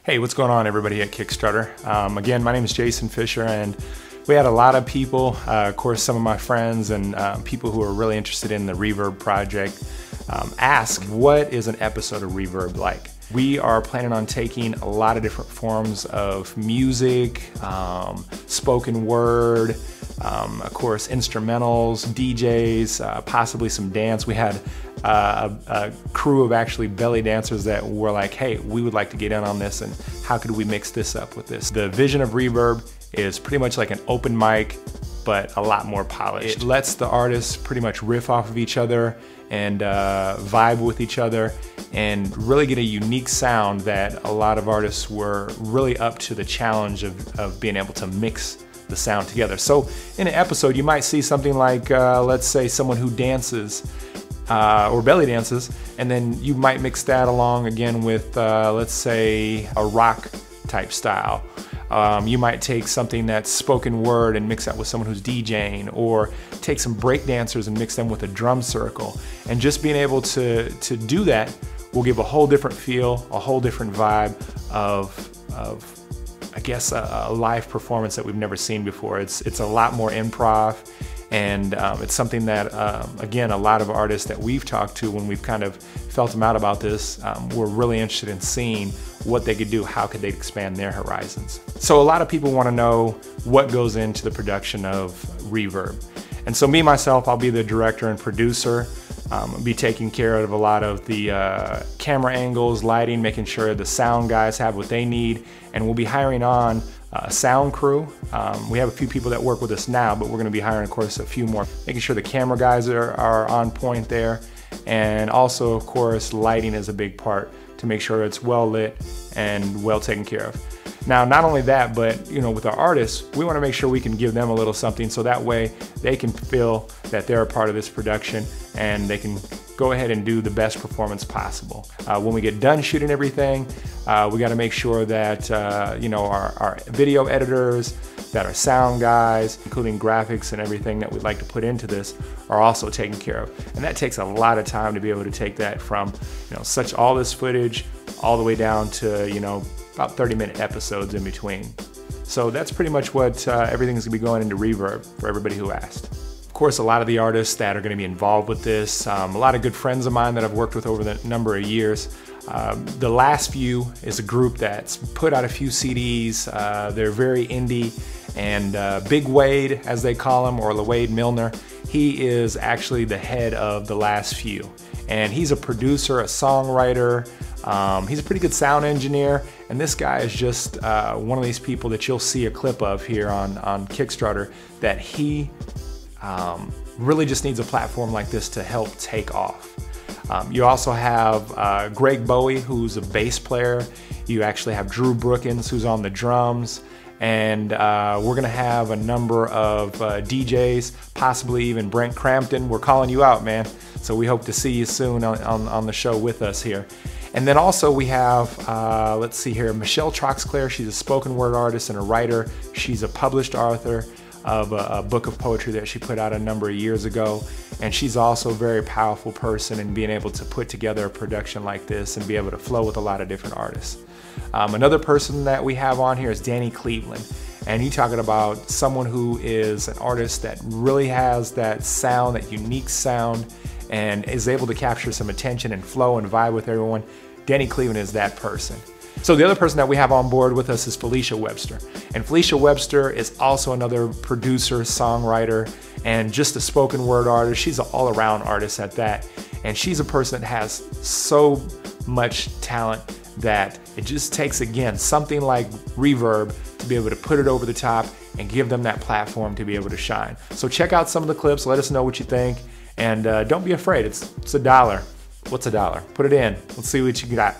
Hey, what's going on, everybody at Kickstarter? Again, my name is Jason Fisher, and we had a lot of people, of course some of my friends and people who are really interested in the ReVerb project, ask what is an episode of ReVerb like? We are planning on taking a lot of different forms of music, spoken word, of course instrumentals, DJs, possibly some dance. We had a crew of actually belly dancers that were like, hey, we would like to get in on this, and how could we mix this up with this? The vision of ReVerb is pretty much like an open mic, but a lot more polished. It lets the artists pretty much riff off of each other and vibe with each other and really get a unique sound that a lot of artists were really up to the challenge of being able to mix the sound together. So in an episode you might see something like, let's say someone who dances or belly dances, and then you might mix that along again with, let's say, a rock type style. You might take something that's spoken word and mix that with someone who's DJing, or take some break dancers and mix them with a drum circle. And just being able to do that will give a whole different feel, a whole different vibe of I guess a live performance that we've never seen before. It's a lot more improv, and it's something that again, a lot of artists that we've talked to, when we've kind of felt them out about this, were really interested in seeing what they could do, how could they expand their horizons. So a lot of people want to know what goes into the production of ReVerb. And so me, myself, I'll be the director and producer. I'll be taking care of a lot of the camera angles, lighting, making sure the sound guys have what they need, and we'll be hiring on a sound crew. We have a few people that work with us now, but we're going to be hiring, of course, a few more, making sure the camera guys are on point there. And also, of course, lighting is a big part to make sure it's well lit and well taken care of. Now, not only that, but with our artists, we want to make sure we can give them a little something, so that way they can feel that they're a part of this production and they can go ahead and do the best performance possible. When we get done shooting everything, we got to make sure that our video editors, that our sound guys, including graphics and everything that we'd like to put into this, are also taken care of. And that takes a lot of time to be able to take that from all this footage all the way down to about 30-minute episodes in between. So that's pretty much what everything's gonna be going into ReVerb for everybody who asked. Of course, a lot of the artists that are gonna be involved with this, a lot of good friends of mine that I've worked with over the number of years. The Last Few is a group that's put out a few CDs. They're very indie, and Big Wade, as they call him, or LaWade Milner, he is actually the head of The Last Few. And he's a producer, a songwriter, he's a pretty good sound engineer, and this guy is just one of these people that you'll see a clip of here on Kickstarter, that he really just needs a platform like this to help take off. You also have Greg Bowie, who's a bass player. You actually have Drew Brookins, who's on the drums. And we're gonna have a number of DJs, possibly even Brent Crampton. We're calling you out, man. So we hope to see you soon on the show with us here. And then also we have, let's see here, Michelle Troxclair. She's a spoken word artist and a writer. She's a published author of a book of poetry that she put out a number of years ago. And she's also a very powerful person in being able to put together a production like this and be able to flow with a lot of different artists. Another person that we have on here is Danny Cleveland. And you're talking about someone who is an artist that really has that sound, that unique sound, and is able to capture some attention and flow and vibe with everyone. Danny Cleveland is that person. So the other person that we have on board with us is Felicia Webster. And Felicia Webster is also another producer, songwriter, and just a spoken word artist. She's an all-around artist at that. And she's a person that has so much talent that it just takes, again, something like ReVerb to be able to put it over the top and give them that platform to be able to shine. So check out some of the clips, let us know what you think, and don't be afraid. It's $1. What's $1? Put it in. Let's see what you got.